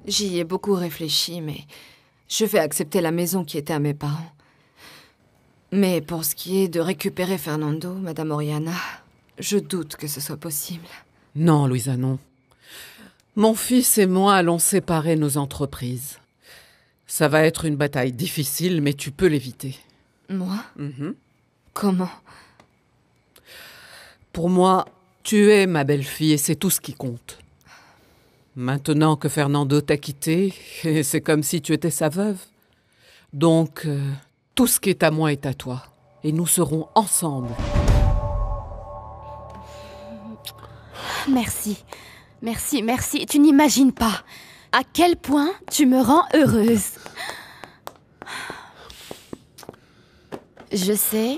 J'y ai beaucoup réfléchi, mais je vais accepter la maison qui était à mes parents. Mais pour ce qui est de récupérer Fernando, Madame Oriana, je doute que ce soit possible. Non, Louisa, non. Mon fils et moi allons séparer nos entreprises. Ça va être une bataille difficile, mais tu peux l'éviter. Moi? Comment? Pour moi, tu es ma belle-fille et c'est tout ce qui compte. Maintenant que Fernando t'a quitté, c'est comme si tu étais sa veuve. Donc, tout ce qui est à moi est à toi. Et nous serons ensemble. Merci. Merci, merci. Tu n'imagines pas à quel point tu me rends heureuse. Je sais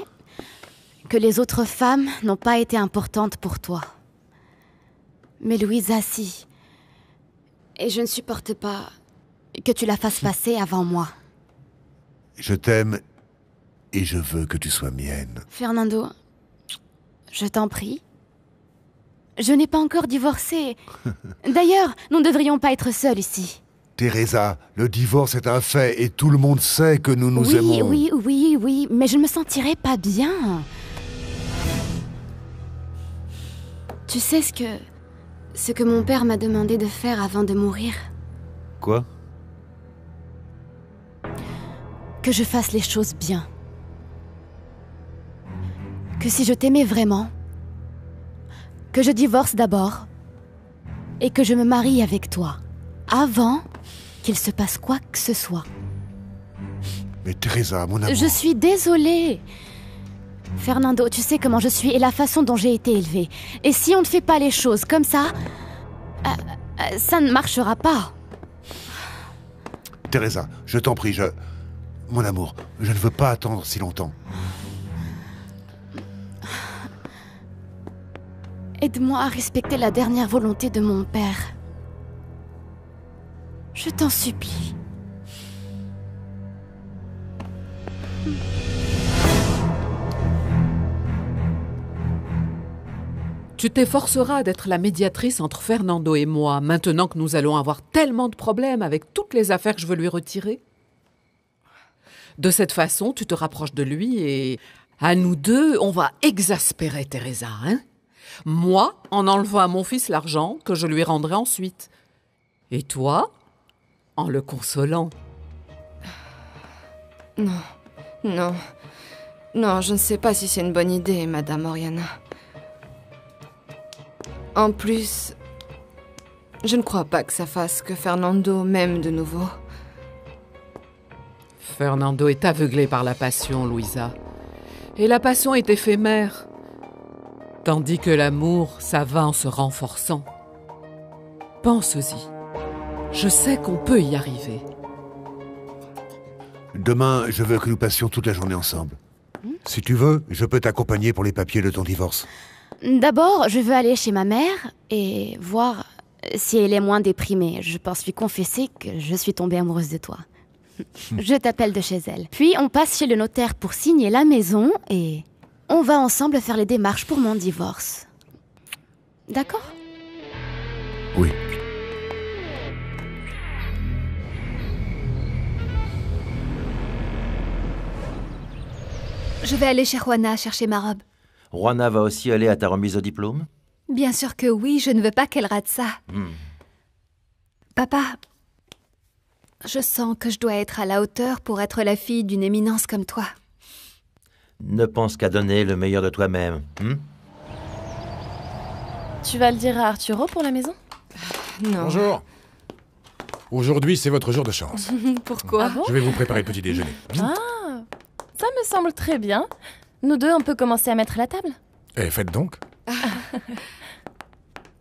que les autres femmes n'ont pas été importantes pour toi. Mais Louisa, si. Et je ne supporte pas que tu la fasses passer avant moi. Je t'aime et je veux que tu sois mienne. Fernando, je t'en prie. Je n'ai pas encore divorcé. D'ailleurs, nous ne devrions pas être seuls ici. Teresa, le divorce est un fait et tout le monde sait que nous nous aimons. Oui, mais je ne me sentirais pas bien. Tu sais ce que mon père m'a demandé de faire avant de mourir? Quoi? Que je fasse les choses bien. Que si je t'aimais vraiment, que je divorce d'abord et que je me marie avec toi, avant qu'il se passe quoi que ce soit. Mais Teresa, mon amour... Je suis désolée. Fernando, tu sais comment je suis et la façon dont j'ai été élevée. Et si on ne fait pas les choses comme ça, ça ne marchera pas. Teresa, je t'en prie, Mon amour, je ne veux pas attendre si longtemps. Aide-moi à respecter la dernière volonté de mon père. Je t'en supplie. Tu t'efforceras d'être la médiatrice entre Fernando et moi, maintenant que nous allons avoir tellement de problèmes avec toutes les affaires que je veux lui retirer. De cette façon, tu te rapproches de lui et à nous deux, on va exaspérer Teresa, hein? Moi, en enlevant à mon fils l'argent que je lui rendrai ensuite. Et toi, en le consolant. Non, je ne sais pas si c'est une bonne idée, Madame Oriana. En plus, je ne crois pas que ça fasse que Fernando m'aime de nouveau. Fernando est aveuglé par la passion, Louisa. Et la passion est éphémère. Tandis que l'amour, ça va en se renforçant. Pense-y. Je sais qu'on peut y arriver. Demain, je veux que nous passions toute la journée ensemble. Si tu veux, je peux t'accompagner pour les papiers de ton divorce. D'abord, je veux aller chez ma mère et voir si elle est moins déprimée. Je pense lui confesser que je suis tombée amoureuse de toi. Je t'appelle de chez elle. Puis on passe chez le notaire pour signer la maison et on va ensemble faire les démarches pour mon divorce. D'accord? Oui. Je vais aller chez Juana chercher ma robe. Juana va aussi aller à ta remise de diplôme? Bien sûr que oui, je ne veux pas qu'elle rate ça. Papa, je sens que je dois être à la hauteur pour être la fille d'une éminence comme toi. Ne pense qu'à donner le meilleur de toi-même. Tu vas le dire à Arturo pour la maison? Non. Bonjour. Aujourd'hui, c'est votre jour de chance. Pourquoi? Ah bon? Je vais vous préparer le petit déjeuner. Ah, ça me semble très bien. Nous deux, on peut commencer à mettre la table. Et faites donc.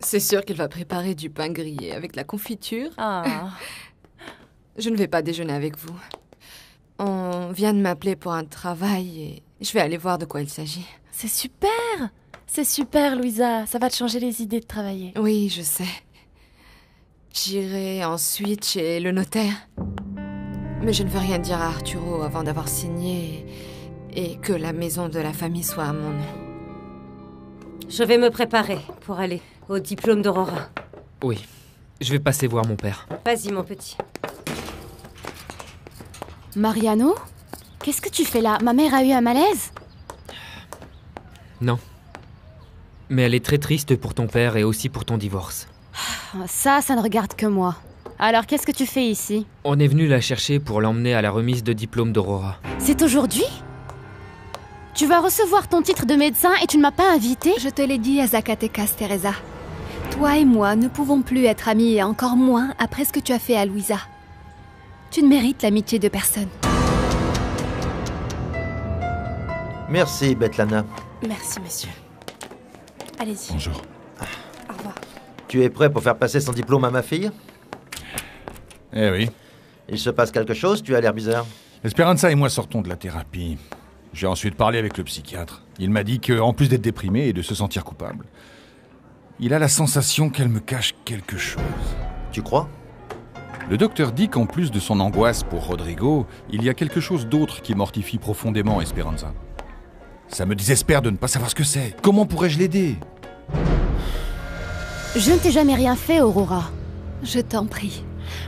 C'est sûr qu'il va préparer du pain grillé avec la confiture. Ah. Je ne vais pas déjeuner avec vous. On vient de m'appeler pour un travail et je vais aller voir de quoi il s'agit. C'est super! C'est super, Louisa. Ça va te changer les idées de travailler. Oui, je sais. J'irai ensuite chez le notaire. Mais je ne veux rien dire à Arturo avant d'avoir signé et que la maison de la famille soit à mon nom. Je vais me préparer pour aller au diplôme d'Aurora. Oui. Je vais passer voir mon père. Vas-y, mon petit. Mariano? Qu'est-ce que tu fais là? Ma mère a eu un malaise? Non. Mais elle est très triste pour ton père et aussi pour ton divorce. Ça ne regarde que moi. Alors, qu'est-ce que tu fais ici? On est venu la chercher pour l'emmener à la remise de diplôme d'Aurora. C'est aujourd'hui? Tu vas recevoir ton titre de médecin et tu ne m'as pas invité? Je te l'ai dit à Zacatecas, Teresa. Toi et moi ne pouvons plus être amis et encore moins après ce que tu as fait à Louisa. Tu ne mérites l'amitié de personne. Merci, Betlana. Merci, monsieur. Allez-y. Bonjour. Au revoir. Tu es prêt pour faire passer son diplôme à ma fille? Eh oui. Il se passe quelque chose? Tu as l'air bizarre. Esperanza et moi sortons de la thérapie. J'ai ensuite parlé avec le psychiatre. Il m'a dit qu'en plus d'être déprimé et de se sentir coupable, il a la sensation qu'elle me cache quelque chose. Tu crois? Le docteur dit qu'en plus de son angoisse pour Rodrigo, il y a quelque chose d'autre qui mortifie profondément Esperanza. Ça me désespère de ne pas savoir ce que c'est. Comment pourrais-je l'aider? Je ne t'ai jamais rien fait, Aurora. Je t'en prie.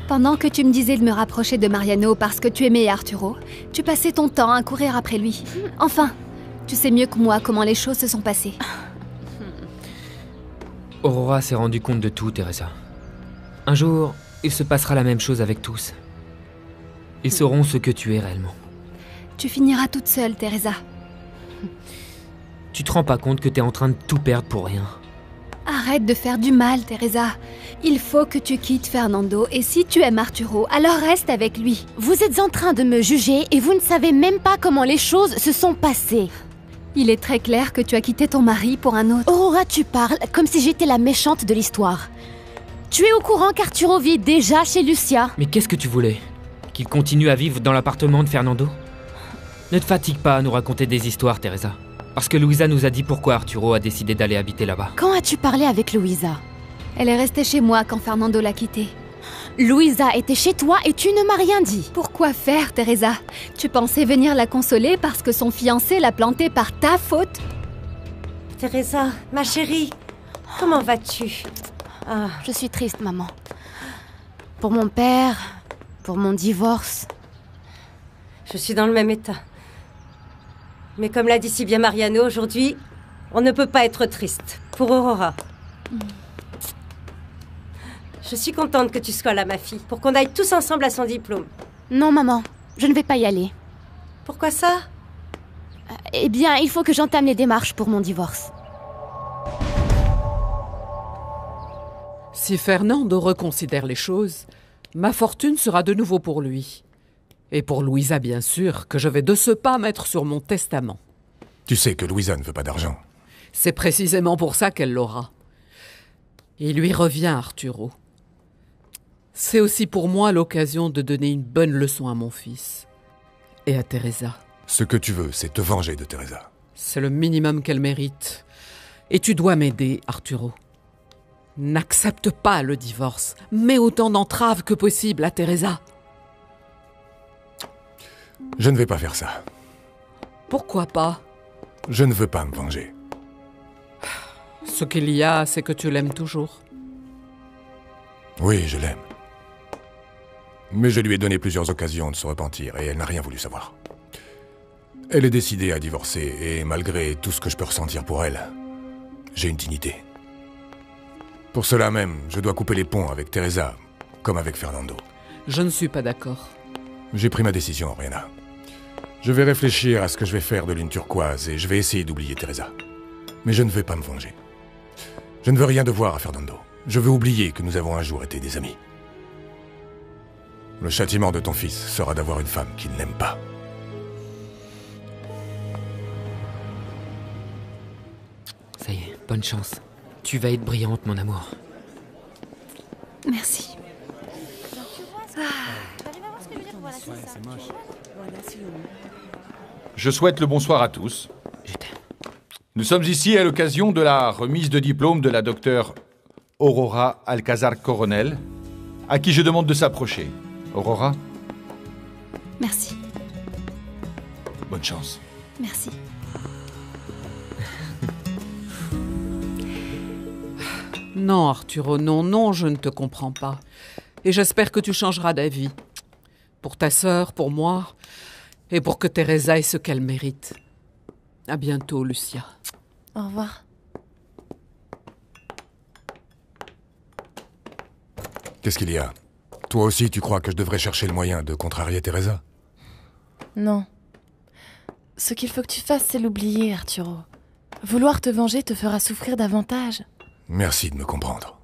Pendant que tu me disais de me rapprocher de Mariano parce que tu aimais Arturo, tu passais ton temps à courir après lui. Enfin, tu sais mieux que moi comment les choses se sont passées. Aurora s'est rendu compte de tout, Teresa. Un jour, il se passera la même chose avec tous. Ils sauront ce que tu es réellement. Tu finiras toute seule, Teresa. Tu te rends pas compte que t'es en train de tout perdre pour rien. Arrête de faire du mal, Teresa. Il faut que tu quittes Fernando et si tu aimes Arturo, alors reste avec lui. Vous êtes en train de me juger et vous ne savez même pas comment les choses se sont passées. Il est très clair que tu as quitté ton mari pour un autre. Aurora, tu parles comme si j'étais la méchante de l'histoire. Tu es au courant qu'Arturo vit déjà chez Lucia? Mais qu'est-ce que tu voulais? Qu'il continue à vivre dans l'appartement de Fernando? Ne te fatigue pas à nous raconter des histoires, Teresa. Parce que Louisa nous a dit pourquoi Arturo a décidé d'aller habiter là-bas. Quand as-tu parlé avec Louisa? Elle est restée chez moi quand Fernando l'a quittée. Louisa était chez toi et tu ne m'as rien dit. Pourquoi faire, Teresa? Tu pensais venir la consoler parce que son fiancé l'a plantée par ta faute? Teresa, ma chérie, comment vas-tu? Je suis triste, maman. Pour mon père, pour mon divorce. Je suis dans le même état. Mais comme l'a dit si bien Mariano, aujourd'hui, on ne peut pas être triste. Pour Aurora. Je suis contente que tu sois là, ma fille, pour qu'on aille tous ensemble à son diplôme. Non, maman, je ne vais pas y aller. Pourquoi ça? Eh bien, il faut que j'entame les démarches pour mon divorce. Si Fernando reconsidère les choses, ma fortune sera de nouveau pour lui. Et pour Louisa, bien sûr, que je vais de ce pas mettre sur mon testament. Tu sais que Louisa ne veut pas d'argent. C'est précisément pour ça qu'elle l'aura. Il lui revient, Arturo. C'est aussi pour moi l'occasion de donner une bonne leçon à mon fils. Et à Teresa. Ce que tu veux, c'est te venger de Teresa. C'est le minimum qu'elle mérite. Et tu dois m'aider, Arturo. N'accepte pas le divorce. Mets autant d'entraves que possible à Teresa. Je ne vais pas faire ça. Pourquoi pas? Je ne veux pas me venger. Ce qu'il y a, c'est que tu l'aimes toujours. Oui, je l'aime. Mais je lui ai donné plusieurs occasions de se repentir et elle n'a rien voulu savoir. Elle est décidée à divorcer et malgré tout ce que je peux ressentir pour elle, j'ai une dignité. Pour cela même, je dois couper les ponts avec Teresa, comme avec Fernando. Je ne suis pas d'accord. J'ai pris ma décision, Oriana. Je vais réfléchir à ce que je vais faire de Lune Turquoise et je vais essayer d'oublier Teresa. Mais je ne vais pas me venger. Je ne veux rien devoir à Fernando. Je veux oublier que nous avons un jour été des amis. Le châtiment de ton fils sera d'avoir une femme qu'il n'aime pas. Ça y est, bonne chance. Tu vas être brillante, mon amour. Merci. Je souhaite le bonsoir à tous. Nous sommes ici à l'occasion de la remise de diplôme de la docteure Aurora Alcázar Coronel, à qui je demande de s'approcher. Aurora, Merci. bonne chance. Non, Arturo, non, je ne te comprends pas. Et j'espère que tu changeras d'avis. Pour ta sœur, pour moi, et pour que Teresa ait ce qu'elle mérite. À bientôt, Lucia. Au revoir. Qu'est-ce qu'il y a? Toi aussi, tu crois que je devrais chercher le moyen de contrarier Teresa? Non. Ce qu'il faut que tu fasses, c'est l'oublier, Arturo. Vouloir te venger te fera souffrir davantage. Merci de me comprendre.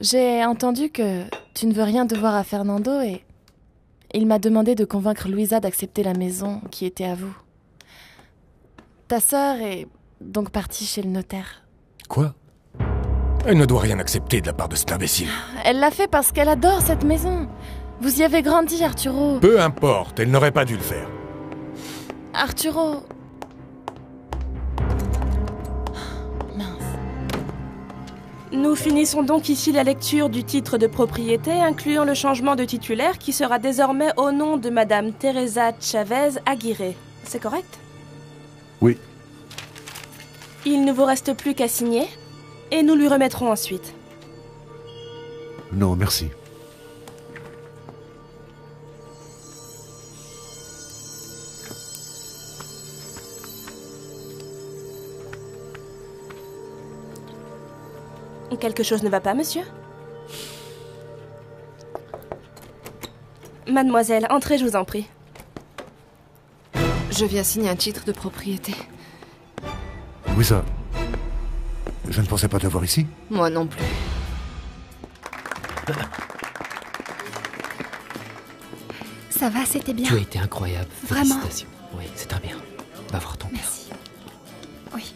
J'ai entendu que tu ne veux rien devoir à Fernando et il m'a demandé de convaincre Luisa d'accepter la maison qui était à vous. Ta sœur est donc partie chez le notaire. Quoi? Elle ne doit rien accepter de la part de cet imbécile. Elle l'a fait parce qu'elle adore cette maison. Vous y avez grandi, Arturo. Peu importe, elle n'aurait pas dû le faire. Arturo... Nous finissons donc ici la lecture du titre de propriété, incluant le changement de titulaire qui sera désormais au nom de Madame Teresa Chavez Aguirre. C'est correct? Oui. Il ne vous reste plus qu'à signer, et nous lui remettrons ensuite. Non, merci. Quelque chose ne va pas, monsieur? Mademoiselle, entrez, je vous en prie. Je viens signer un titre de propriété. Louisa, je ne pensais pas te voir ici. Moi non plus. Ça va, c'était bien. Tu as été incroyable. Vraiment. Félicitations. Oui, c'est très bien. Va voir ton père. Merci. Oui.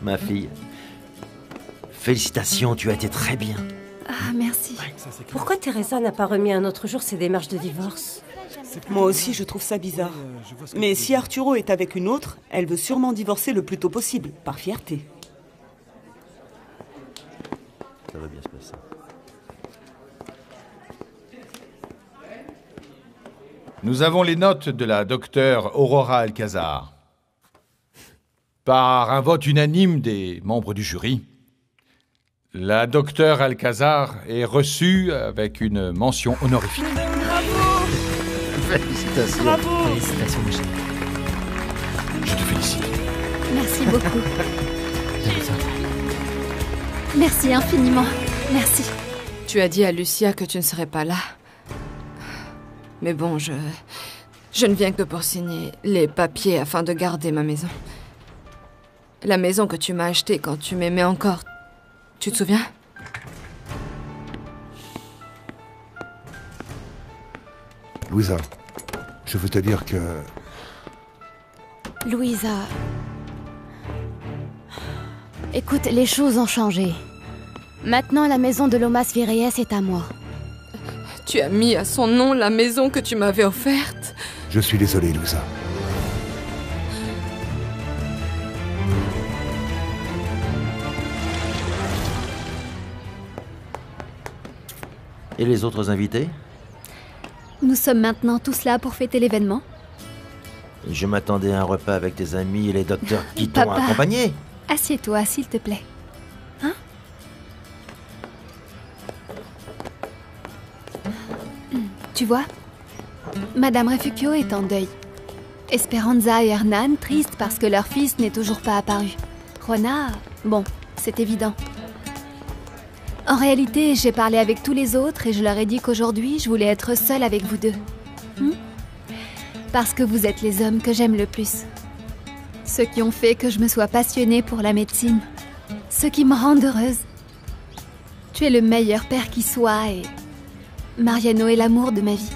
Ma fille, félicitations, tu as été très bien. Ah, merci. Pourquoi Teresa n'a pas remis un autre jour ses démarches de divorce? Moi aussi, je trouve ça bizarre. Mais si Arturo est avec une autre, elle veut sûrement divorcer le plus tôt possible, par fierté. Ça va bien se passer. Nous avons les notes de la docteure Aurora Alcazar. Par un vote unanime des membres du jury, la docteure Alcazar est reçue avec une mention honorifique. Bravo! Félicitations. Bravo! Félicitations, Michel. Je te félicite. Merci beaucoup. Merci infiniment. Merci. Tu as dit à Lucia que tu ne serais pas là. Mais bon, je ne viens que pour signer les papiers afin de garder ma maison. La maison que tu m'as achetée quand tu m'aimais encore. Tu te souviens? Louisa, je veux te dire que... Louisa... Écoute, les choses ont changé. Maintenant, la maison de Lomas Vireyes est à moi. Tu as mis à son nom la maison que tu m'avais offerte. Je suis désolé, Louisa. Et les autres invités? Nous sommes maintenant tous là pour fêter l'événement. Je m'attendais à un repas avec tes amis et les docteurs qui t'ont Papa. accompagné. Assieds-toi, s'il te plaît. Hein? Tu vois, Madame Refugio est en deuil. Esperanza et Hernan tristes parce que leur fils n'est toujours pas apparu. Rona, bon, c'est évident. En réalité, j'ai parlé avec tous les autres et je leur ai dit qu'aujourd'hui, je voulais être seule avec vous deux. Parce que vous êtes les hommes que j'aime le plus. Ceux qui ont fait que je me sois passionnée pour la médecine. Ceux qui me rendent heureuse. Tu es le meilleur père qui soit et... Mariano est l'amour de ma vie.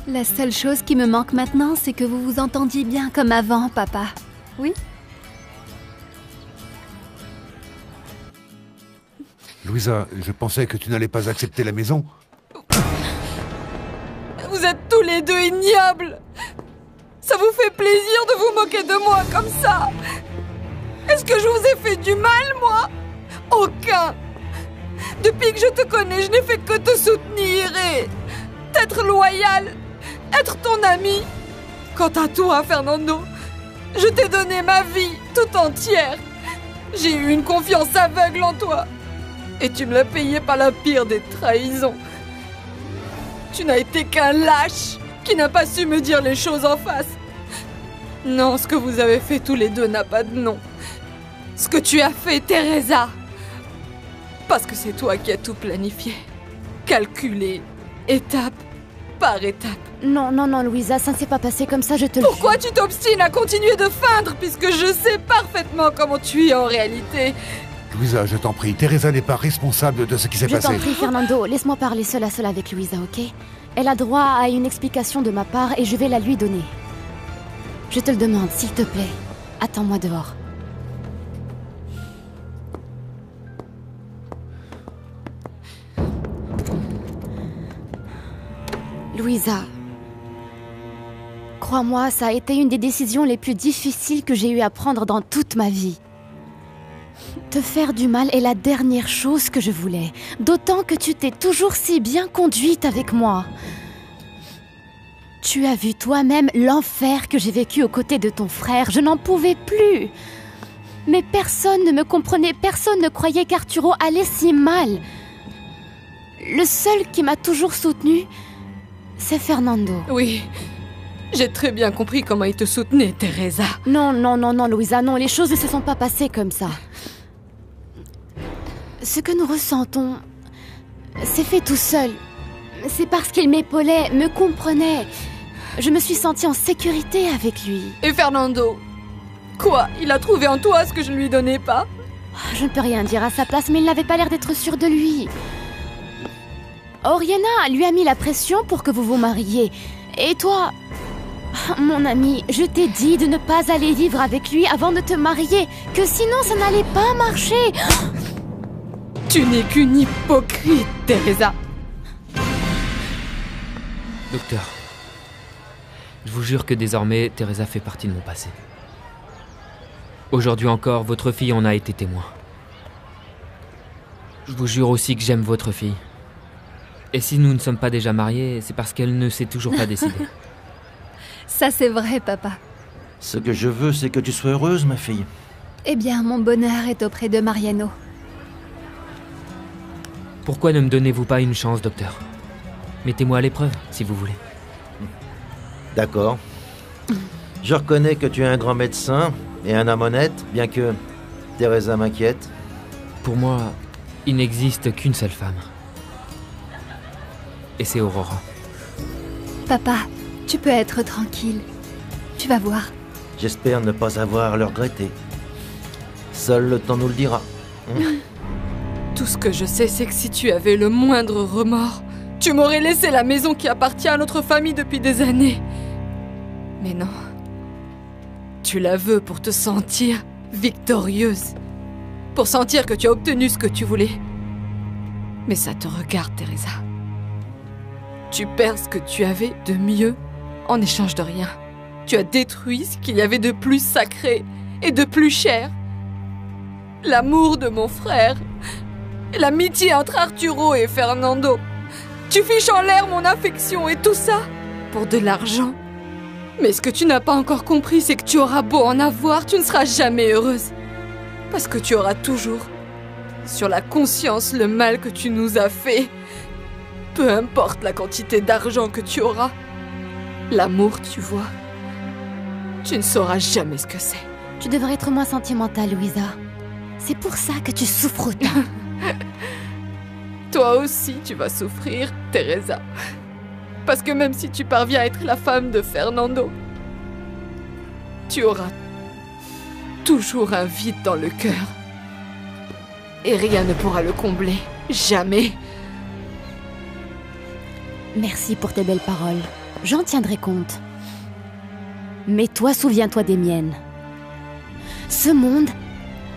La seule chose qui me manque maintenant, c'est que vous vous entendiez bien comme avant, papa. Oui? Louisa, je pensais que tu n'allais pas accepter la maison. Vous êtes tous les deux ignobles. Ça vous fait plaisir de vous moquer de moi comme ça? Est-ce que je vous ai fait du mal, moi? Aucun. Depuis que je te connais, je n'ai fait que te soutenir et être loyal, être ton ami. Quant à toi, Fernando, je t'ai donné ma vie tout entière. J'ai eu une confiance aveugle en toi. Et tu me l'as payé par la pire des trahisons. Tu n'as été qu'un lâche qui n'a pas su me dire les choses en face. Non, ce que vous avez fait tous les deux n'a pas de nom. Ce que tu as fait, Teresa. Parce que c'est toi qui as tout planifié. Calculé, étape par étape. Non, non, non, Louisa, ça ne s'est pas passé comme ça, je te le jure. Pourquoi tu t'obstines à continuer de feindre puisque je sais parfaitement comment tu es en réalité? Louisa, je t'en prie, Teresa n'est pas responsable de ce qui s'est passé. Je t'en prie, Fernando, laisse-moi parler seul à seul avec Louisa, ok? Elle a droit à une explication de ma part et je vais la lui donner. Je te le demande, s'il te plaît. Attends-moi dehors. Louisa, crois-moi, ça a été une des décisions les plus difficiles que j'ai eu à prendre dans toute ma vie. Te faire du mal est la dernière chose que je voulais, d'autant que tu t'es toujours si bien conduite avec moi. Tu as vu toi-même l'enfer que j'ai vécu aux côtés de ton frère, je n'en pouvais plus. Mais personne ne me comprenait, personne ne croyait qu'Arturo allait si mal. Le seul qui m'a toujours soutenue, c'est Fernando. Oui, j'ai très bien compris comment il te soutenait, Teresa. Non, non, non, non, Louisa, non, les choses ne se sont pas passées comme ça. Ce que nous ressentons, c'est fait tout seul. C'est parce qu'il m'épaulait, me comprenait. Je me suis sentie en sécurité avec lui. Et Fernando? Quoi? Il a trouvé en toi ce que je ne lui donnais pas? Je ne peux rien dire à sa place, mais il n'avait pas l'air d'être sûr de lui. Oriana lui a mis la pression pour que vous vous mariiez. Et toi, mon ami, je t'ai dit de ne pas aller vivre avec lui avant de te marier, que sinon ça n'allait pas marcher. Tu n'es qu'une hypocrite, Teresa. Docteur, je vous jure que désormais, Teresa fait partie de mon passé. Aujourd'hui encore, votre fille en a été témoin. Je vous jure aussi que j'aime votre fille. Et si nous ne sommes pas déjà mariés, c'est parce qu'elle ne s'est toujours pas décidée. Ça c'est vrai, papa. Ce que je veux, c'est que tu sois heureuse, ma fille. Eh bien, mon bonheur est auprès de Mariano. Pourquoi ne me donnez-vous pas une chance, docteur? Mettez-moi à l'épreuve, si vous voulez. D'accord. Je reconnais que tu es un grand médecin et un homme honnête, bien que Teresa m'inquiète. Pour moi, il n'existe qu'une seule femme. Et c'est Aurora. Papa, tu peux être tranquille. Tu vas voir. J'espère ne pas avoir à le regretter. Seul le temps nous le dira. Tout ce que je sais, c'est que si tu avais le moindre remords, tu m'aurais laissé la maison qui appartient à notre famille depuis des années. Mais non. Tu la veux pour te sentir victorieuse. Pour sentir que tu as obtenu ce que tu voulais. Mais ça te regarde, Teresa. Tu perds ce que tu avais de mieux en échange de rien. Tu as détruit ce qu'il y avait de plus sacré et de plus cher. L'amour de mon frère. L'amitié entre Arturo et Fernando. Tu fiches en l'air mon affection et tout ça pour de l'argent. Mais ce que tu n'as pas encore compris, c'est que tu auras beau en avoir, tu ne seras jamais heureuse. Parce que tu auras toujours sur la conscience le mal que tu nous as fait. Peu importe la quantité d'argent que tu auras. L'amour, tu vois, tu ne sauras jamais ce que c'est. Tu devrais être moins sentimentale, Louisa. C'est pour ça que tu souffres autant. Toi aussi, tu vas souffrir, Teresa. Parce que même si tu parviens à être la femme de Fernando, tu auras toujours un vide dans le cœur. Et rien ne pourra le combler. Jamais. Merci pour tes belles paroles. J'en tiendrai compte. Mais toi, souviens-toi des miennes. Ce monde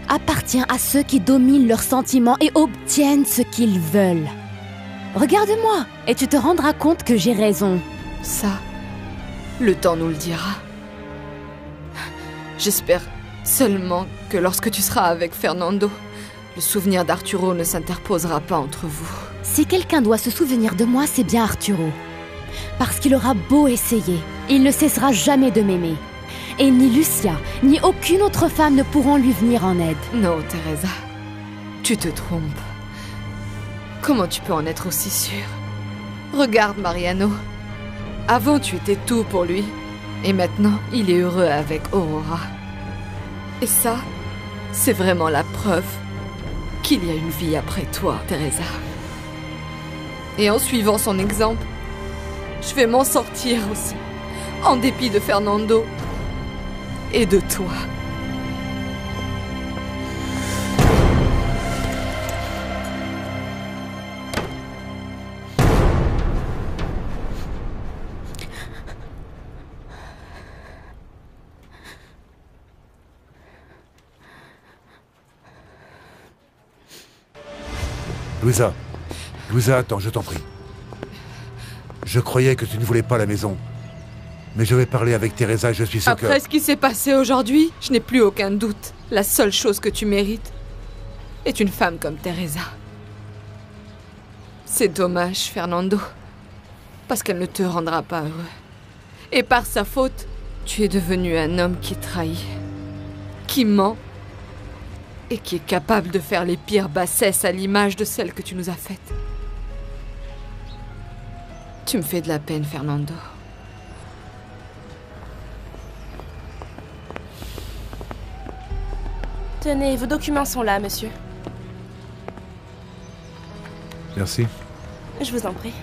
appartient à ceux qui dominent leurs sentiments et obtiennent ce qu'ils veulent. Regarde-moi et tu te rendras compte que j'ai raison. Ça, le temps nous le dira. J'espère seulement que lorsque tu seras avec Fernando, le souvenir d'Arturo ne s'interposera pas entre vous. Si quelqu'un doit se souvenir de moi, c'est bien Arturo. Parce qu'il aura beau essayer, il ne cessera jamais de m'aimer. Et ni Lucia, ni aucune autre femme ne pourront lui venir en aide. Non, Teresa. Tu te trompes. Comment tu peux en être aussi sûre? Regarde, Mariano. Avant, tu étais tout pour lui. Et maintenant, il est heureux avec Aurora. Et ça, c'est vraiment la preuve qu'il y a une vie après toi, Teresa. Et en suivant son exemple, je vais m'en sortir aussi, en dépit de Fernando et de toi. Luisa. Luisa, attends, je t'en prie. Je croyais que tu ne voulais pas la maison. Mais je vais parler avec Teresa et je suis sûr que... Après ce qui s'est passé aujourd'hui, je n'ai plus aucun doute. La seule chose que tu mérites est une femme comme Teresa. C'est dommage, Fernando. Parce qu'elle ne te rendra pas heureux. Et par sa faute, tu es devenu un homme qui trahit, qui ment, et qui est capable de faire les pires bassesses à l'image de celle que tu nous as faites. Tu me fais de la peine, Fernando. Tenez, vos documents sont là, monsieur. Merci. Je vous en prie.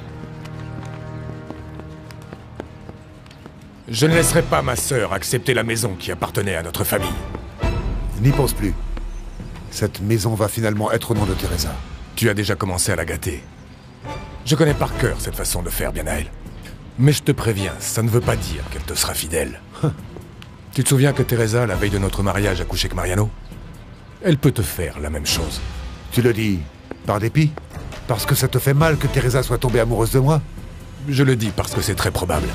Je ne laisserai pas ma sœur accepter la maison qui appartenait à notre famille. N'y pense plus. Cette maison va finalement être au nom de Teresa. Tu as déjà commencé à la gâter. Je connais par cœur cette façon de faire, bien à elle. Mais je te préviens, ça ne veut pas dire qu'elle te sera fidèle. Tu te souviens que Teresa, la veille de notre mariage, a couché avec Mariano? Elle peut te faire la même chose. Tu le dis par dépit? Parce que ça te fait mal que Teresa soit tombée amoureuse de moi? Je le dis parce que c'est très probable.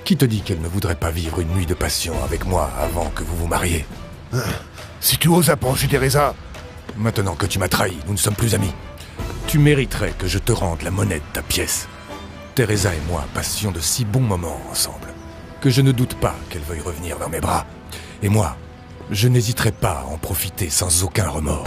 Qui te dit qu'elle ne voudrait pas vivre une nuit de passion avec moi avant que vous vous mariez? Si tu oses approcher Teresa... Maintenant que tu m'as trahi, nous ne sommes plus amis. Tu mériterais que je te rende la monnaie de ta pièce. Teresa et moi passions de si bons moments ensemble que je ne doute pas qu'elle veuille revenir dans mes bras. Et moi, je n'hésiterai pas à en profiter sans aucun remords.